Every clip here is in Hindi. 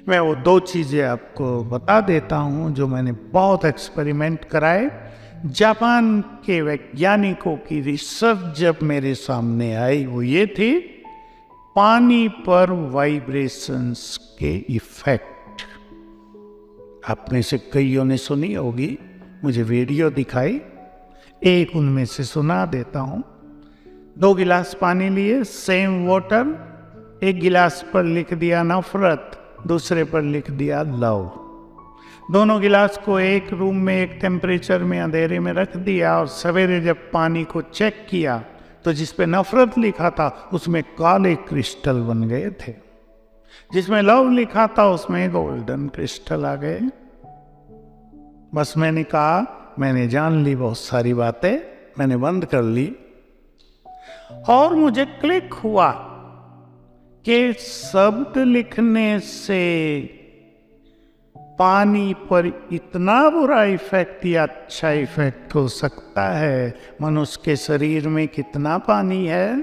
मैं वो दो चीज़ें आपको बता देता हूँ जो मैंने बहुत एक्सपेरिमेंट कराए। जापान के वैज्ञानिकों की रिसर्च जब मेरे सामने आई वो ये थी, पानी पर वाइब्रेशंस के इफेक्ट। आप में से कईयों ने सुनी होगी, मुझे वीडियो दिखाई, एक उनमें से सुना देता हूं। 2 गिलास पानी लिए, सेम वाटर, एक गिलास पर लिख दिया नफरत, दूसरे पर लिख दिया लव। दोनों गिलास को एक रूम में एक टेम्परेचर में अंधेरे में रख दिया और सवेरे जब पानी को चेक किया तो जिस पे नफरत लिखा था उसमें काले क्रिस्टल बन गए थे, जिसमें लव लिखा था उसमें गोल्डन क्रिस्टल आ गए। बस मैंने कहा, मैंने जान ली बहुत सारी बातें, मैंने बंद कर ली और मुझे क्लिक हुआ कि शब्द लिखने से पानी पर इतना बुरा इफेक्ट या अच्छा इफेक्ट हो सकता है। मनुष्य के शरीर में कितना पानी है?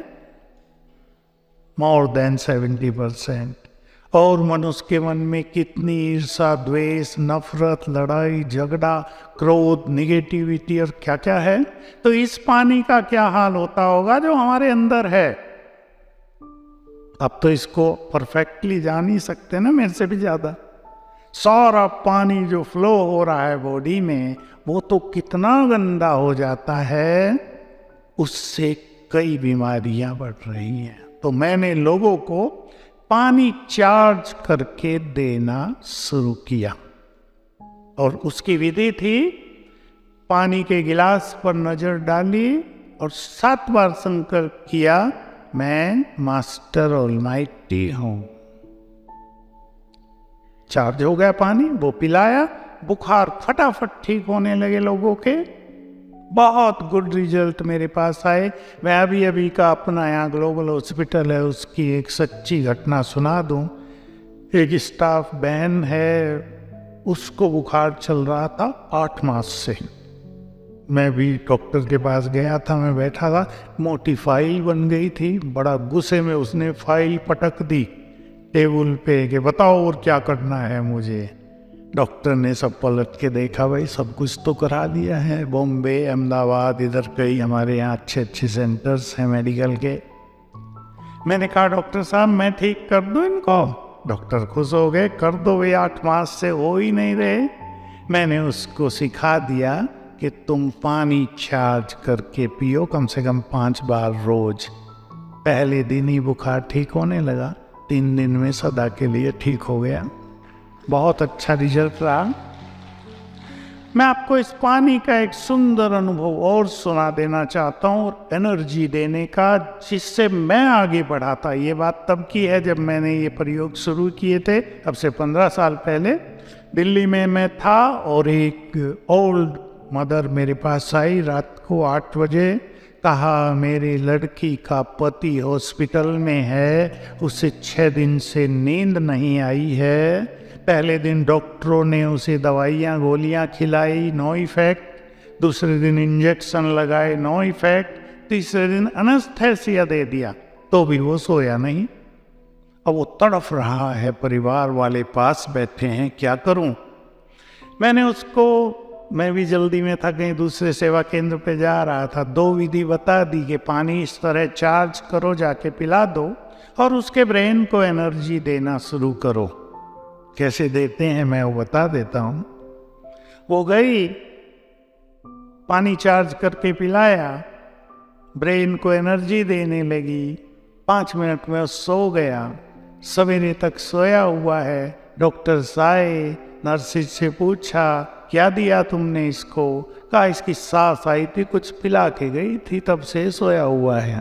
More than 70%। और मनुष्य के मन में कितनी ईर्ष्या, द्वेष, नफरत, लड़ाई, झगड़ा, क्रोध, निगेटिविटी और क्या क्या है। तो इस पानी का क्या हाल होता होगा जो हमारे अंदर है। अब तो इसको परफेक्टली जान ही सकते हैं ना, मेरे से भी ज्यादा। सारा पानी जो फ्लो हो रहा है बॉडी में वो तो कितना गंदा हो जाता है, उससे कई बीमारियां बढ़ रही हैं। तो मैंने लोगों को पानी चार्ज करके देना शुरू किया और उसकी विधि थी, पानी के गिलास पर नजर डाली और 7 बार संकल्प किया, मैं मास्टर ऑलमाइटी हूं। चार्ज हो गया पानी, वो पिलाया, बुखार फटाफट ठीक होने लगे लोगों के। बहुत गुड रिजल्ट मेरे पास आए। मैं अभी का अपना यहाँ ग्लोबल हॉस्पिटल है उसकी एक सच्ची घटना सुना दूं। एक स्टाफ बहन है, उसको बुखार चल रहा था 8 मास से। मैं भी डॉक्टर के पास गया था, मैं बैठा था, मोटी फाइल बन गई थी। बड़ा गुस्से में उसने फाइल पटक दी टेबल पे कि बताओ और क्या करना है मुझे। डॉक्टर ने सब पलट के देखा, भाई सब कुछ तो करा दिया है, बॉम्बे, अहमदाबाद, इधर कई हमारे यहाँ अच्छे सेंटर्स हैं मेडिकल के। मैंने कहा डॉक्टर साहब मैं ठीक कर दूं इनको? डॉक्टर खुश हो गए, कर दो, वे 8 मास से हो ही नहीं रहे। मैंने उसको सिखा दिया कि तुम पानी चार्ज करके पियो कम से कम 5 बार रोज। पहले दिन ही बुखार ठीक होने लगा, 3 दिन में सदा के लिए ठीक हो गया। बहुत अच्छा रिजल्ट रहा। मैं आपको इस पानी का एक सुंदर अनुभव और सुना देना चाहता हूँ और एनर्जी देने का, जिससे मैं आगे बढ़ा था। ये बात तब की है जब मैंने ये प्रयोग शुरू किए थे, अब से 15 साल पहले। दिल्ली में मैं था और एक ओल्ड मदर मेरे पास आई रात को 8 बजे। कहा मेरी लड़की का पति हॉस्पिटल में है, उसे 6 दिन से नींद नहीं आई है। पहले दिन डॉक्टरों ने उसे दवाइयाँ गोलियाँ खिलाई, नो इफेक्ट। दूसरे दिन इंजेक्शन लगाए, नो इफेक्ट। तीसरे दिन एनेस्थेसिया दे दिया तो भी वो सोया नहीं। अब वो तड़फ रहा है, परिवार वाले पास बैठे हैं, क्या करूं? मैंने उसको, मैं भी जल्दी में था, कहीं दूसरे सेवा केंद्र पे जा रहा था, 2 विधि बता दी कि पानी इस तरह चार्ज करो, जाके पिला दो और उसके ब्रेन को एनर्जी देना शुरू करो। कैसे देते हैं मैं वो बता देता हूं। वो गई, पानी चार्ज करके पिलाया, ब्रेन को एनर्जी देने लगी, 5 मिनट में वो सो गया। सवेरे तक सोया हुआ है। डॉक्टर्स आए, नर्सिस से पूछा क्या दिया तुमने इसको? कहा इसकी सास आई थी, कुछ पिला के गई थी, तब से सोया हुआ है।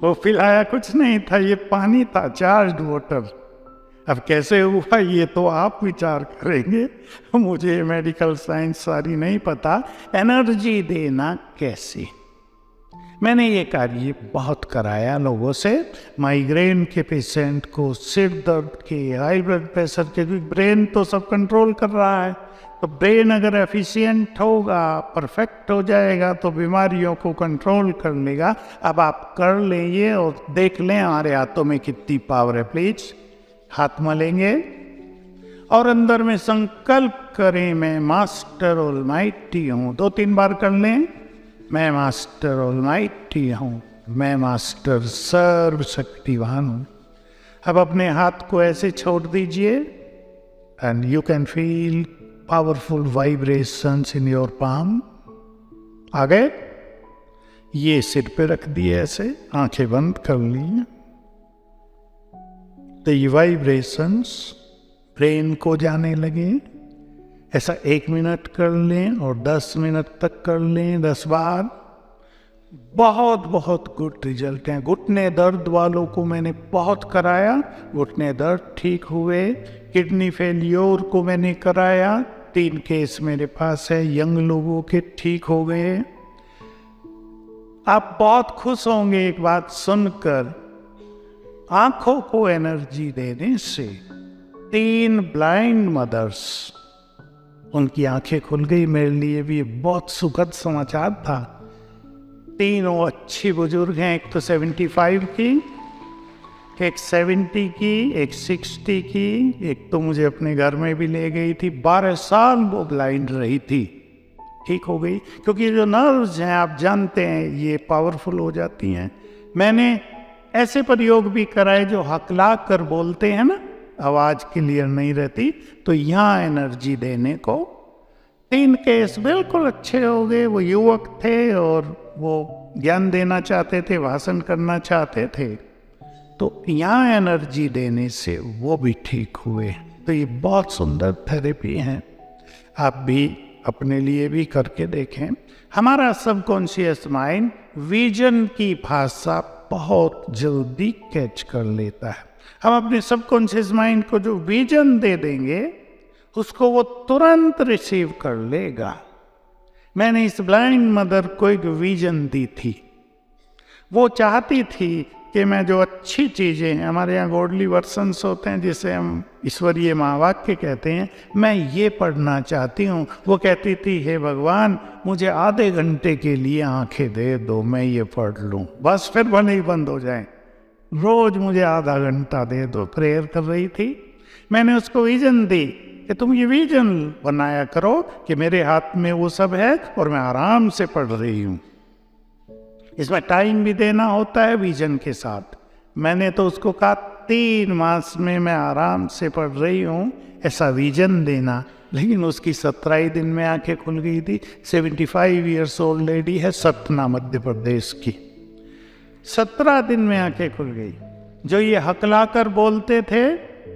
वो पिलाया कुछ नहीं था, ये पानी था, चार्ज वाटर। अब कैसे हुआ ये तो आप विचार करेंगे, मुझे मेडिकल साइंस सारी नहीं पता। एनर्जी देना कैसे? मैंने ये कार्य बहुत कराया लोगों से। माइग्रेन के पेशेंट को, सिर दर्द के, हाई ब्लड प्रेशर के, ब्रेन तो सब कंट्रोल कर रहा है, तो ब्रेन अगर एफिशिएंट होगा, परफेक्ट हो जाएगा, तो बीमारियों को कंट्रोल कर लेगा। अब आप कर लेंगे और देख लें हमारे हाथों में कितनी पावर है। प्लीज हाथ मलेंगे और अंदर में संकल्प करें, मैं मास्टर ऑलमाइटी हूँ। 2-3 बार कर लें, मैं मास्टर ऑलमाइटी हूँ, मैं मास्टर सर्वशक्तिवान हूँ। अब अपने हाथ को ऐसे छोड़ दीजिए and you can feel powerful vibrations in your palm. आ गए? ये सिर पे रख दिए, ऐसे आंखें बंद कर ली। तो ये वाइब्रेशंस ब्रेन को जाने लगे। ऐसा 1 मिनट कर लें और 10 मिनट तक कर लें, 10 बार। बहुत बहुत गुड रिजल्ट हैं। घुटने दर्द वालों को मैंने बहुत कराया, घुटने दर्द ठीक हुए। किडनी फेलियोर को मैंने कराया, 3 केस मेरे पास है, यंग लोगों के ठीक हो गए। आप बहुत खुश होंगे एक बात सुनकर। आंखों को एनर्जी देने से 3 ब्लाइंड मदर्स, उनकी आंखें खुल गई। मेरे लिए भी बहुत सुखद समाचार था। 3 अच्छी बुजुर्ग हैं, एक तो 75 की, एक 70 की, एक 60 की, एक तो मुझे अपने घर में भी ले गई थी। 12 साल वो ब्लाइंड रही थी, ठीक हो गई। क्योंकि जो नर्व्स हैं आप जानते हैं ये पावरफुल हो जाती हैं। मैंने ऐसे प्रयोग भी कराए जो हकला कर बोलते हैं ना, आवाज क्लियर नहीं रहती, तो यहाँ एनर्जी देने को। 3 केस बिल्कुल अच्छे हो गए। वो युवक थे और वो ज्ञान देना चाहते थे, भाषण करना चाहते थे, तो यहाँ एनर्जी देने से वो भी ठीक हुए। तो ये बहुत सुंदर थेरेपी है, आप भी अपने लिए भी करके देखें। हमारा सबकॉन्शियस माइंड विजन की भाषा बहुत जल्दी कैच कर लेता है। हम अपने सबकॉन्शियस माइंड को जो विजन दे देंगे उसको वो तुरंत रिसीव कर लेगा। मैंने इस ब्लाइंड मदर को एक विजन दी थी। वो चाहती थी कि मैं जो अच्छी चीज़ें हैं, हमारे यहाँ गॉडली वर्सन्स होते हैं जिसे हम ईश्वरीय महावाक्य कहते हैं, मैं ये पढ़ना चाहती हूँ। वो कहती थी, हे भगवान मुझे आधे घंटे के लिए आंखें दे दो, मैं ये पढ़ लूँ, बस फिर भले ही बंद हो जाए, रोज मुझे आधा घंटा दे दो। प्रेयर कर रही थी। मैंने उसको विजन दी कि तुम ये विजन बनाया करो कि मेरे हाथ में वो सब है और मैं आराम से पढ़ रही हूँ। इसमें टाइम भी देना होता है विजन के साथ। मैंने तो उसको कहा 3 मास में मैं आराम से पढ़ रही हूँ, ऐसा विजन देना। लेकिन उसकी 17 दिन में आंखें खुल गई थी। 75 ईयर्स ओल्ड लेडी है, सतना मध्य प्रदेश की। 17 दिन में आंखें खुल गई। जो ये हकलाकर बोलते थे,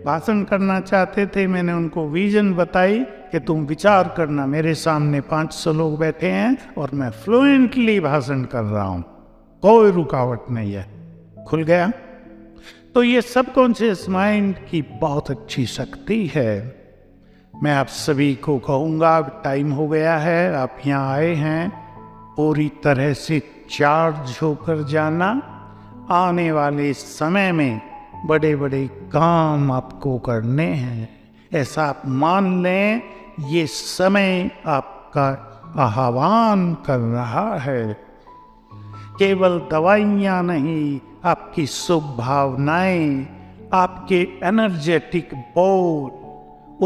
भाषण करना चाहते थे, मैंने उनको विजन बताई कि तुम विचार करना, मेरे सामने 500 लोग बैठे हैं और मैं फ्लुएंटली भाषण कर रहा हूँ, कोई रुकावट नहीं है। खुल गया। तो ये सबकॉन्शियस माइंड की बहुत अच्छी शक्ति है। मैं आप सभी को कहूँगा, टाइम हो गया है, आप यहाँ आए हैं, पूरी तरह से चार्ज होकर जाना। आने वाले समय में बड़े बड़े काम आपको करने हैं, ऐसा आप मान लें। ये समय आपका आह्वान कर रहा है। केवल दवाइयाँ नहीं, आपकी शुभ भावनाएं, आपके एनर्जेटिक बोल,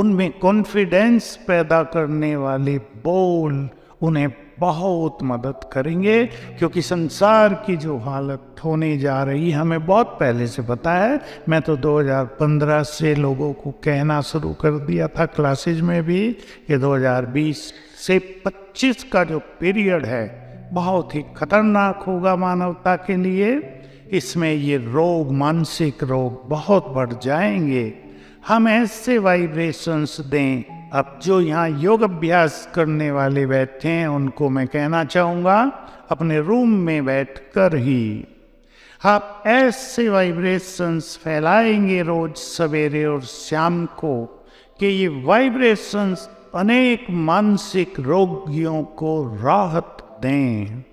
उनमें कॉन्फिडेंस पैदा करने वाले बोल उन्हें बहुत मदद करेंगे। क्योंकि संसार की जो हालत होने जा रही है हमें बहुत पहले से पता है। मैं तो 2015 से लोगों को कहना शुरू कर दिया था क्लासेज में भी कि 2020 से 25 का जो पीरियड है बहुत ही खतरनाक होगा मानवता के लिए। इसमें ये रोग, मानसिक रोग बहुत बढ़ जाएंगे। हम ऐसे वाइब्रेशंस दें। अब जो यहाँ योग अभ्यास करने वाले बैठे हैं उनको मैं कहना चाहूँगा, अपने रूम में बैठकर ही आप ऐसे वाइब्रेशंस फैलाएंगे रोज सवेरे और शाम को कि ये वाइब्रेशंस अनेक मानसिक रोगियों को राहत दें।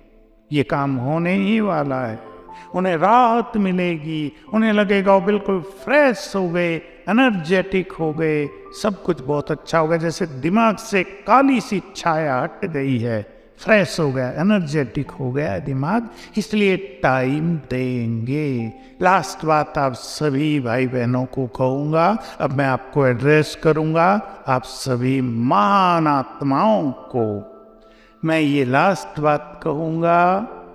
ये काम होने ही वाला है। उन्हें राहत मिलेगी, उन्हें लगेगा वो बिल्कुल फ्रेश हो गए, एनर्जेटिक हो गए, सब कुछ बहुत अच्छा हो गया, जैसे दिमाग से काली सी छाया हट गई है, फ्रेश हो गया, एनर्जेटिक हो गया दिमाग। इसलिए टाइम देंगे। लास्ट बात आप सभी भाई बहनों को कहूँगा, अब मैं आपको एड्रेस करूँगा, आप सभी महान आत्माओं को मैं ये लास्ट बात कहूँगा,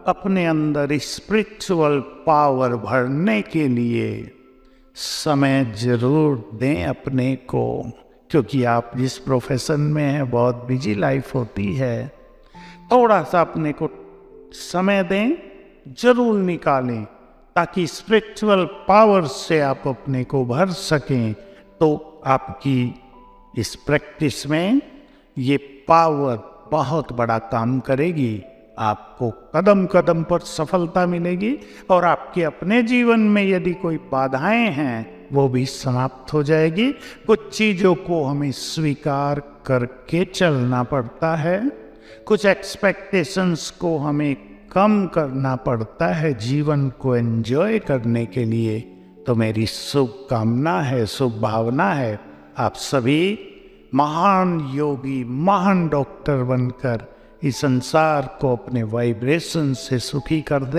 अपने अंदर स्पिरिचुअल पावर भरने के लिए समय जरूर दें अपने को, क्योंकि आप जिस प्रोफेशन में हैं बहुत बिजी लाइफ होती है। थोड़ा सा अपने को समय दें, जरूर निकालें, ताकि स्पिरिचुअल पावर से आप अपने को भर सकें। तो आपकी इस प्रैक्टिस में ये पावर बहुत बड़ा काम करेगी, आपको कदम कदम पर सफलता मिलेगी, और आपके अपने जीवन में यदि कोई बाधाएं हैं वो भी समाप्त हो जाएगी। कुछ चीज़ों को हमें स्वीकार करके चलना पड़ता है, कुछ एक्सपेक्टेशंस को हमें कम करना पड़ता है जीवन को एंजॉय करने के लिए। तो मेरी शुभकामना है, शुभ भावना है, आप सभी महान योगी, महान डॉक्टर बनकर इस संसार को अपने वाइब्रेशन से सुखी कर दें।